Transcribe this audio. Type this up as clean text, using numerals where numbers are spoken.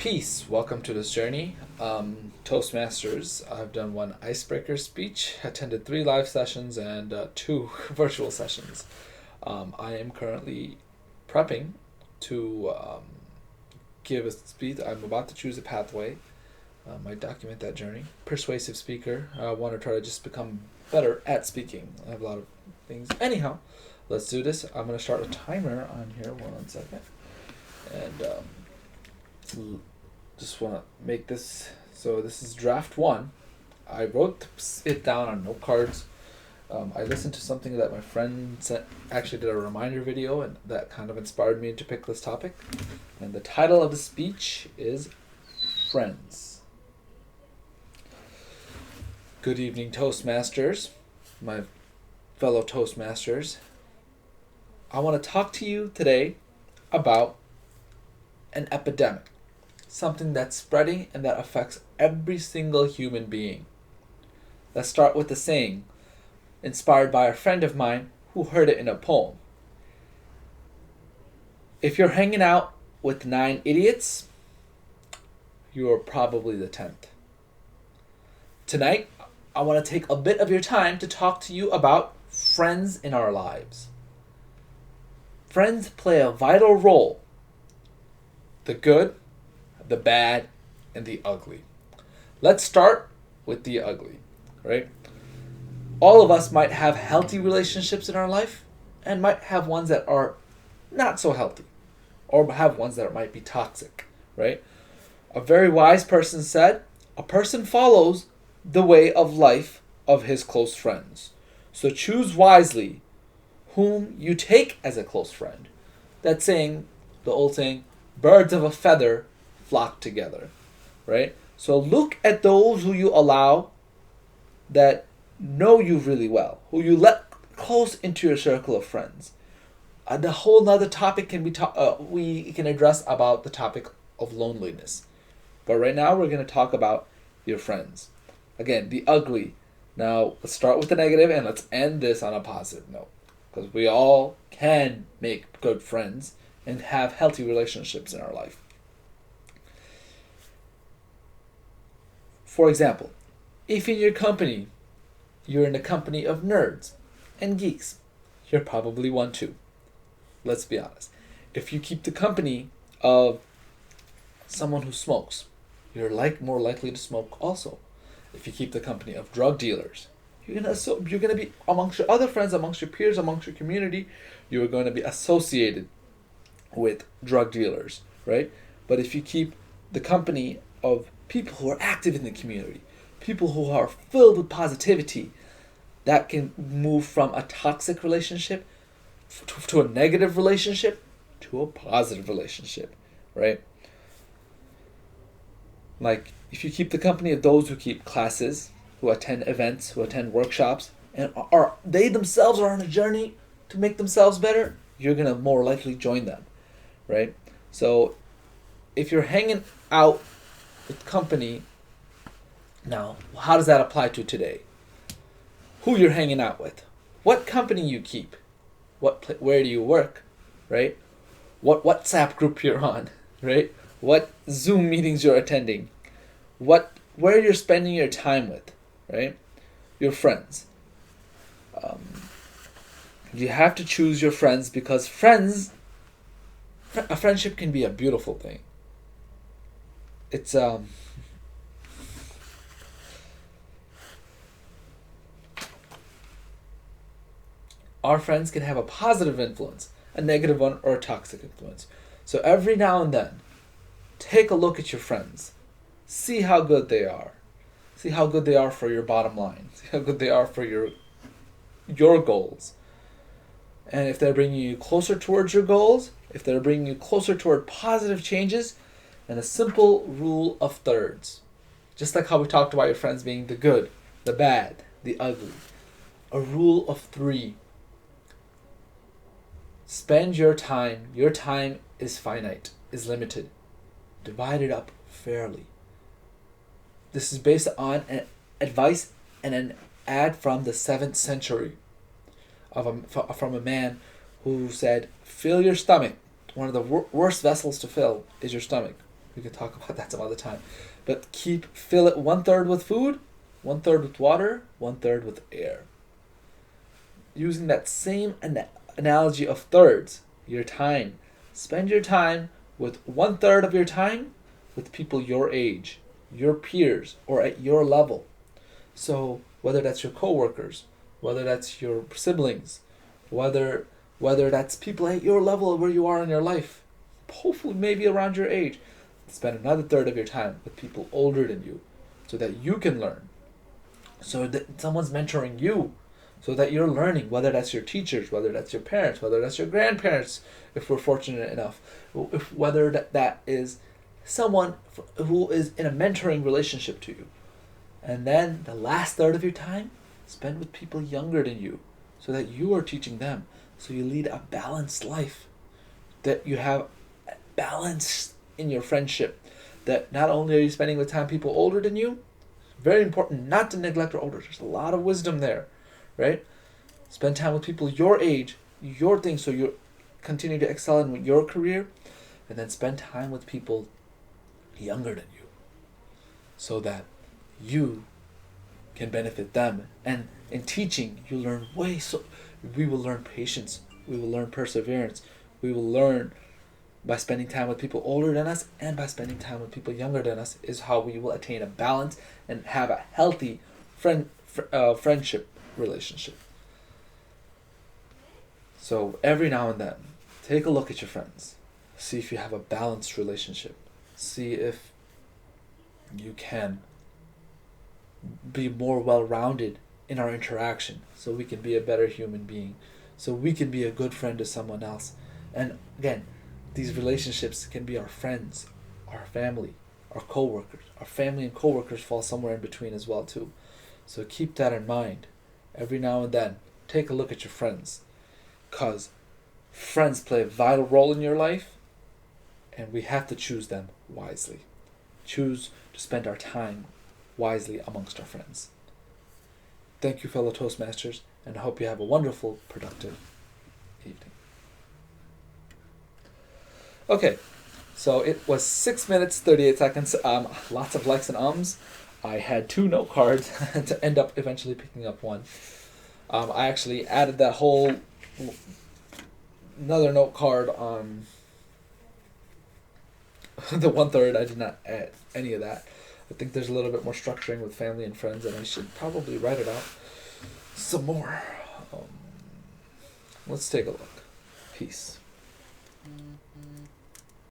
Peace. Welcome to this journey. Toastmasters. I've done one icebreaker speech, attended 3 live sessions, and 2 virtual sessions. I am currently prepping to give a speech. I'm about to choose a pathway. Might document that journey. Persuasive speaker. I want to try to just become better at speaking. I have a lot of things. Anyhow, let's do this. I'm going to start a timer on here. 1 second. And just want to make this, so this is draft 1. I wrote it down on note cards. I listened to something that my friend actually did a reminder video, and that kind of inspired me to pick this topic. And the title of the speech is Friends. Good evening, Toastmasters, my fellow Toastmasters. I want to talk to you today about an epidemic. Something that's spreading and that affects every single human being. Let's start with the saying, inspired by a friend of mine who heard it in a poem. If you're hanging out with 9 idiots, you're probably the 10th. Tonight, I want to take a bit of your time to talk to you about friends in our lives. Friends play a vital role. The good, the bad, and the ugly. Let's start with the ugly, right? All of us might have healthy relationships in our life and might have ones that are not so healthy, or have ones that might be toxic, right? A very wise person said, a person follows the way of life of his close friends. So choose wisely whom you take as a close friend. That saying, the old saying, birds of a feather flock together, right? So look at those who you allow that know you really well, who you let close into your circle of friends. The whole nother topic can be we can address about the topic of loneliness, but right now we're going to talk about your friends. Again, the ugly. Now let's start with the negative and let's end this on a positive note, because we all can make good friends and have healthy relationships in our life. For example, if in your company, you're in the company of nerds and geeks, you're probably one too. Let's be honest. If you keep the company of someone who smokes, you're more likely to smoke also. If you keep the company of drug dealers, you're gonna be amongst your other friends, amongst your peers, amongst your community, you're going to be associated with drug dealers, right? But if you keep the company of people who are active in the community, people who are filled with positivity, that can move from a toxic relationship to a negative relationship to a positive relationship, right? Like, if you keep the company of those who keep classes, who attend events, who attend workshops, and they themselves are on a journey to make themselves better, you're going to more likely join them, right? So if you're hanging out with company, now how does that apply to today? Who you're hanging out with, what company you keep, where do you work, right? What WhatsApp group you're on, right? What Zoom meetings you're attending, where you're spending your time with, right? Your friends. You have to choose your friends, because a friendship can be a beautiful thing. It's our friends can have a positive influence, a negative one, or a toxic influence. So every now and then, take a look at your friends. See how good they are. See how good they are for your bottom line. See how good they are for your goals. And if they're bringing you closer towards your goals, if they're bringing you closer toward positive changes, and a simple rule of thirds. Just like how we talked about your friends being the good, the bad, the ugly. A rule of 3. Spend your time. Your time is finite, is limited. Divide it up fairly. This is based on an advice and an ad from the 7th century from a man who said, fill your stomach. One of the worst vessels to fill is your stomach. We could talk about that some other time. But fill it 1/3 with food, 1/3 with water, 1/3 with air. Using that same analogy of thirds, your time. Spend your time with 1/3 of your time with people your age, your peers, or at your level. So whether that's your coworkers, whether that's your siblings, whether that's people at your level where you are in your life, hopefully maybe around your age, spend another third of your time with people older than you so that you can learn. So that someone's mentoring you so that you're learning, whether that's your teachers, whether that's your parents, whether that's your grandparents, if we're fortunate enough, whether that is someone who is in a mentoring relationship to you. And then the last third of your time, spend with people younger than you so that you are teaching them. So you lead a balanced life, that you have balance in your friendship, that not only are you spending with time people older than you, very important not to neglect your older. There's a lot of wisdom there, right? Spend time with people your age, your thing, so you continue to excel in your career, and then spend time with people younger than you so that you can benefit them. And in teaching, you learn we will learn patience, we will learn perseverance, we will learn by spending time with people older than us, and by spending time with people younger than us is how we will attain a balance and have a healthy friendship relationship. So every now and then, take a look at your friends. See if you have a balanced relationship. See if you can be more well-rounded in our interaction so we can be a better human being, so we can be a good friend to someone else. And again, these relationships can be our friends, our family, our co-workers. Our family and co-workers fall somewhere in between as well too. So keep that in mind. Every now and then, take a look at your friends, because friends play a vital role in your life, and we have to choose them wisely. Choose to spend our time wisely amongst our friends. Thank you, fellow Toastmasters, and I hope you have a wonderful, productive evening. Okay, so it was 6 minutes, 38 seconds. Lots of likes and ums. I had 2 note cards to end up eventually picking up one. I actually added that whole another note card on the 1/3. I did not add any of that. I think there's a little bit more structuring with family and friends, and I should probably write it out some more. Let's take a look. Peace.